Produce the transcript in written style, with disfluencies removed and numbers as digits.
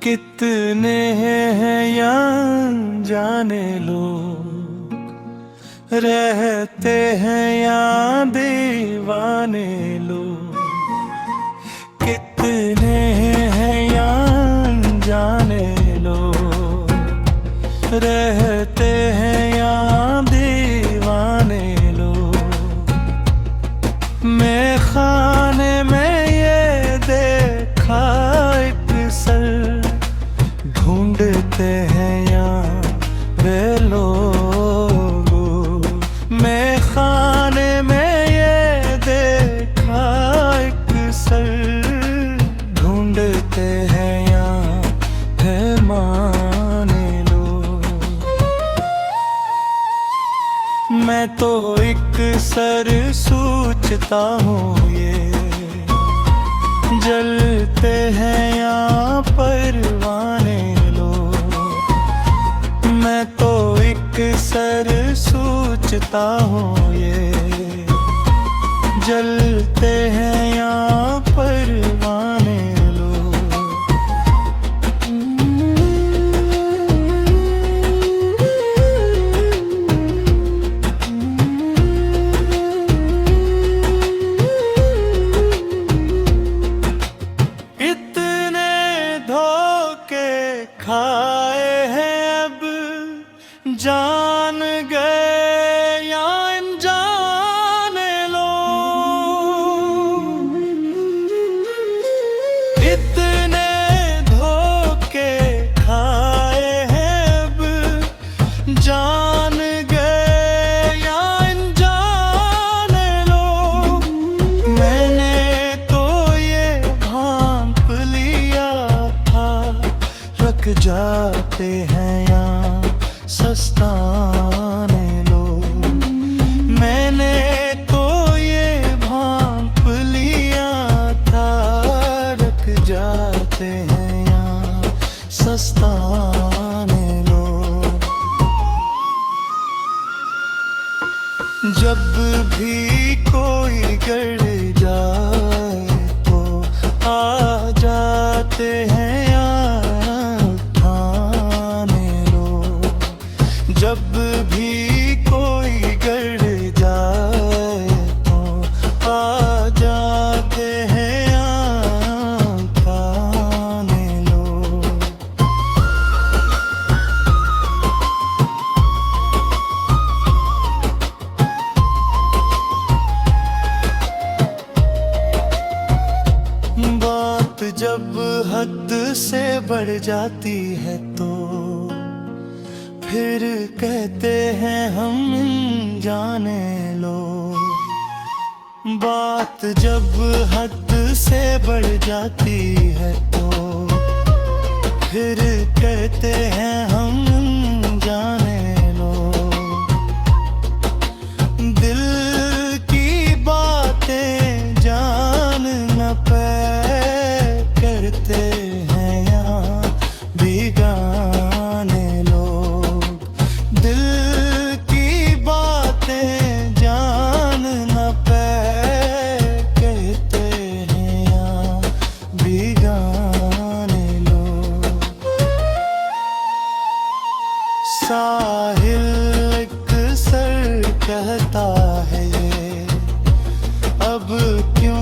कितने हैं यहाँ जाने लोग, रहते हैं यहाँ दीवाने लोग। कितने हैं यहाँ जाने लोग, रहते हैं यहाँ दीवाने लोग। मैं खाने में ये देखा एक सर, ढूंढते हैं यहाँ वे लोग। मैं खाने में ये देखा एक सर, ढूंढते हैं यहाँ है माने लोग। मैं तो एक सर सोचता हूँ ये, जलते हैं यहाँ परवाने लोग। मैं तो एक सर सोचता हूँ ये, जलते हैं यहाँ परवाने लोग। इतने धोखे खाए हैं अब, जान गए या अनजाने लोग। इतने धोखे खाए हैं अब, जान गए या अनजाने लोग। मैंने तो ये भांप लिया था, रख जाते हैं यहाँ सस्ताने लोग। मैंने तो ये भांप लिया था, रख जाते हैं यहाँ सस्ताने लोग। जब भी कोई गड़ जाए तो आ जाते हैं जब भी कोई गड़ जाए तो आ जाते हैं खाने लोग। बात जब हद से बढ़ जाती है तो फिर कहते हैं हम जाने लोग। बात जब हद से बढ़ जाती है तो फिर कहते हैं हम जाने लोग। दिल की बातें जान न पाए करते हैं यहाँ बेगाने लोग। दिल की बातें जान न पाए कहते हैं यहाँ बेगाने लोग। साहिल एक सर कहता है अब क्यों